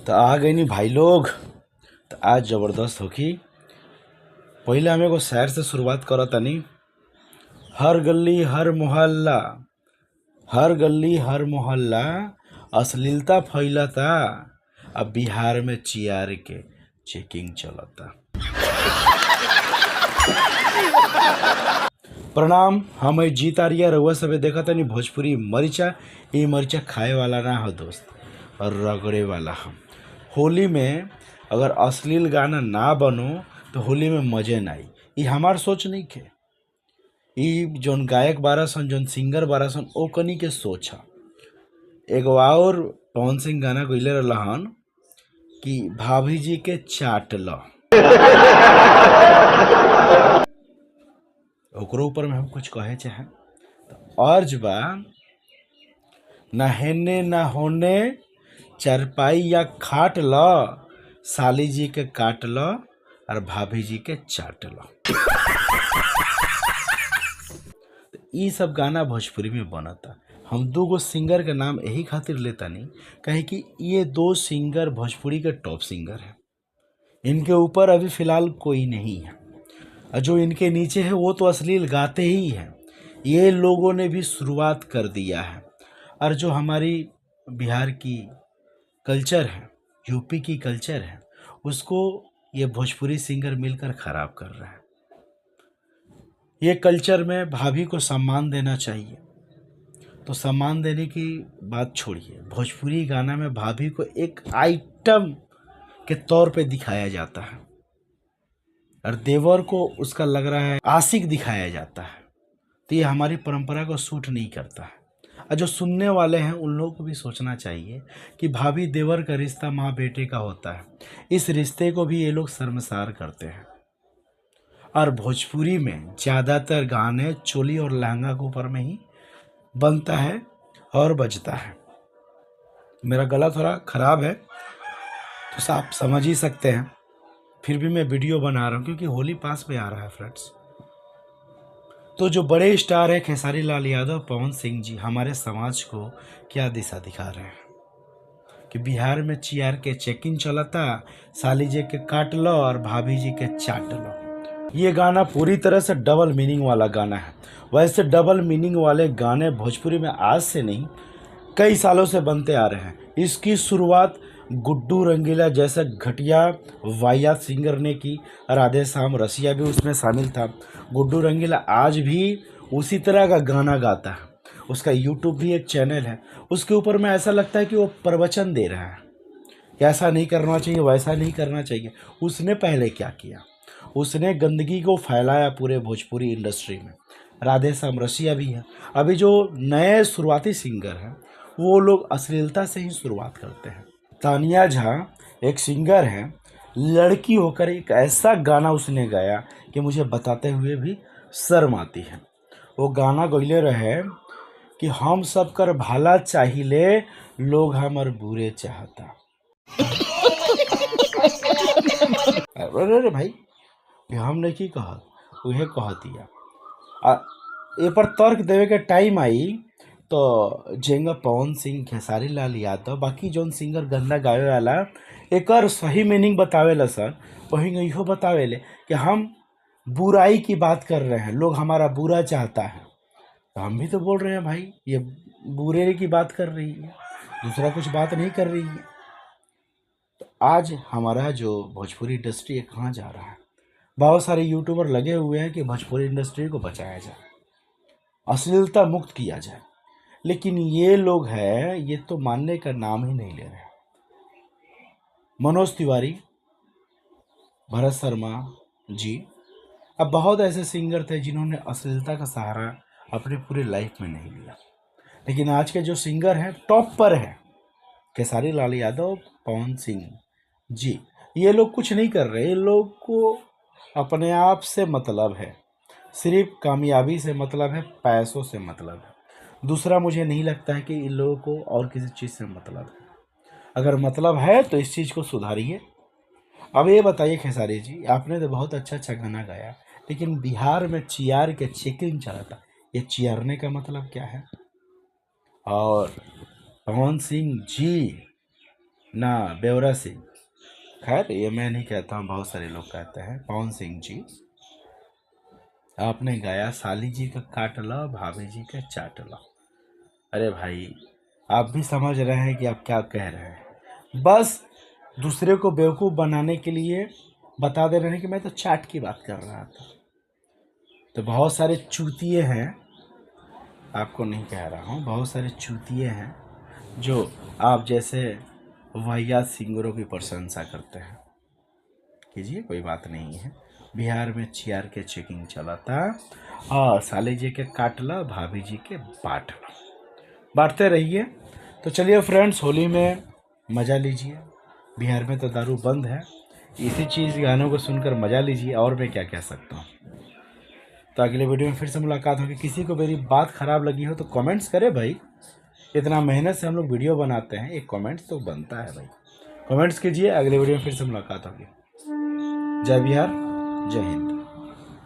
तो आ गई नहीं भाई लोग। तो आज ज़बरदस्त होगी। पहले हमें को शहर से शुरुआत करो तनी। हर गली हर मोहल्ला, हर गली हर मोहल्ला अश्लीलता फैलता। अब बिहार में चियार के चेकिंग चलता। प्रणाम, हम जीत आ रही है रउआ सबे देखा तनी भोजपुरी मरिचा। ये मरिचा खाए वाला ना हो दोस्त, और रगड़े वाला हम। होली में अगर अश्लील गाना ना बनो तो होली में मजे ना आई। ये हमार सोच नहीं खे। ये जोन गायक बारा सन, जोन सिंगर बारा सन, ओ कनी के सोच है। एगो और पवन सिंह गाना गइले रहन कि भाभी जी के चाट लो। ओकरो ऊपर में हम कुछ कहे चाहे तो अर्ज बा, ना हेने ना होने चरपाई या खाट लो, साली जी के काट लो और भाभी जी के चाट लो। ये सब गाना भोजपुरी में बनता। हम दो गो सिंगर के नाम यही खातिर लेता नहीं कहे कि ये दो सिंगर भोजपुरी के टॉप सिंगर हैं। इनके ऊपर अभी फिलहाल कोई नहीं है, और जो इनके नीचे है वो तो अश्लील गाते ही हैं। ये लोगों ने भी शुरुआत कर दिया है। और जो हमारी बिहार की कल्चर है, यूपी की कल्चर है, उसको ये भोजपुरी सिंगर मिलकर ख़राब कर रहे हैं। ये कल्चर में भाभी को सम्मान देना चाहिए, तो सम्मान देने की बात छोड़िए। भोजपुरी गाना में भाभी को एक आइटम के तौर पे दिखाया जाता है, और देवर को उसका लग रहा है आशिक दिखाया जाता है। तो ये हमारी परंपरा को सूट नहीं करता है। और जो सुनने वाले हैं उन लोगों को भी सोचना चाहिए कि भाभी देवर का रिश्ता माँ बेटे का होता है। इस रिश्ते को भी ये लोग शर्मसार करते हैं। और भोजपुरी में ज़्यादातर गाने चोली और लहंगा के ऊपर में ही बनता है और बजता है। मेरा गला थोड़ा ख़राब है तो आप समझ ही सकते हैं, फिर भी मैं वीडियो बना रहा हूँ क्योंकि होली पास में आ रहा है फ्रेंड्स। तो जो बड़े स्टार है खेसारी लाल यादव, पवन सिंह जी, हमारे समाज को क्या दिशा दिखा रहे हैं कि बिहार में चियार के चेकिंग चलता, साली जी के काट लो और भाभी जी के चाट लो। ये गाना पूरी तरह से डबल मीनिंग वाला गाना है। वैसे डबल मीनिंग वाले गाने भोजपुरी में आज से नहीं कई सालों से बनते आ रहे हैं। इसकी शुरुआत गुड्डू रंगीला जैसा घटिया वाहियात सिंगर ने की। राधे श्याम रसिया भी उसमें शामिल था। गुड्डू रंगीला आज भी उसी तरह का गाना गाता है। उसका यूट्यूब भी एक चैनल है। उसके ऊपर में ऐसा लगता है कि वो प्रवचन दे रहा है कि ऐसा नहीं करना चाहिए, वैसा नहीं करना चाहिए। उसने पहले क्या किया? उसने गंदगी को फैलाया पूरे भोजपुरी इंडस्ट्री में। राधे श्याम रसिया भी है। अभी जो नए शुरुआती सिंगर हैं वो लोग अश्लीलता से ही शुरुआत करते हैं। तानिया झा एक सिंगर है, लड़की होकर एक ऐसा गाना उसने गाया कि मुझे बताते हुए भी शर्म आती है। वो गाना गइले रहे कि हम सब कर भला चाहिए, लोग हमर बुरे चाहता। अरे अरे भाई, ये हम नहीं की कहत, उहे कह दिया। ए पर तर्क देवे के टाइम आई तो जेंगा पवन सिंह, खेसारी लाल यादव, बाकी जौन सिंगर गंदा गावे वाला एकर सही मीनिंग बतावेला सर, वही इहो बतावेले कि हम बुराई की बात कर रहे हैं, लोग हमारा बुरा चाहता है। तो हम भी तो बोल रहे हैं भाई, ये बुरे की बात कर रही है, दूसरा कुछ बात नहीं कर रही है। तो आज हमारा जो भोजपुरी इंडस्ट्री है कहाँ जा रहा है? बहुत सारे यूट्यूबर लगे हुए हैं कि भोजपुरी इंडस्ट्री को बचाया जाए, अश्लीलता मुक्त किया जाए, लेकिन ये लोग हैं ये तो मानने का नाम ही नहीं ले रहे। मनोज तिवारी, भरत शर्मा जी, अब बहुत ऐसे सिंगर थे जिन्होंने अश्लीलता का सहारा अपने पूरे लाइफ में नहीं लिया, लेकिन आज के जो सिंगर हैं टॉप पर हैं, खेसारी लाल यादव, पवन सिंह जी, ये लोग कुछ नहीं कर रहे। ये लोग को अपने आप से मतलब है, सिर्फ कामयाबी से मतलब है, पैसों से मतलब है। दूसरा मुझे नहीं लगता है कि इन लोगों को और किसी चीज़ से मतलब है। अगर मतलब है तो इस चीज़ को सुधारिए। अब ये बताइए खेसारी जी, आपने तो बहुत अच्छा अच्छा गाना गाया, लेकिन बिहार में चियार के चेकिंग चला था, ये चियारने का मतलब क्या है? और पवन सिंह जी, ना बेवरा सिंह। खैर ये मैं नहीं कहता हूँ, बहुत सारे लोग कहते हैं। पवन सिंह जी, आपने गाया साली जी का काट लो भाभी जी का चाट लो। अरे भाई, आप भी समझ रहे हैं कि आप क्या कह रहे हैं। बस दूसरे को बेवकूफ़ बनाने के लिए बता दे रहे हैं कि मैं तो चाट की बात कर रहा था। तो बहुत सारे चूतिए हैं, आपको नहीं कह रहा हूँ, बहुत सारे चूतिए हैं जो आप जैसे वाहियात सिंगरों की प्रशंसा करते हैं। कीजिए, कोई बात नहीं है। बिहार में चियार के चेकिंग चला था, और साले जी के काटला भाभी जी के बाटला, बांटते रहिए। तो चलिए फ्रेंड्स, होली में मज़ा लीजिए। बिहार में तो दारू बंद है, इसी चीज़ गानों को सुनकर मज़ा लीजिए, और मैं क्या कह सकता हूँ। तो अगले वीडियो में फिर से मुलाकात होगी। किसी को मेरी बात ख़राब लगी हो तो कमेंट्स करे भाई, इतना मेहनत से हम लोग वीडियो बनाते हैं, एक कमेंट्स तो बनता है भाई। कमेंट्स कीजिए, अगले वीडियो में फिर से मुलाकात होगी। जय बिहार, जय हिंद।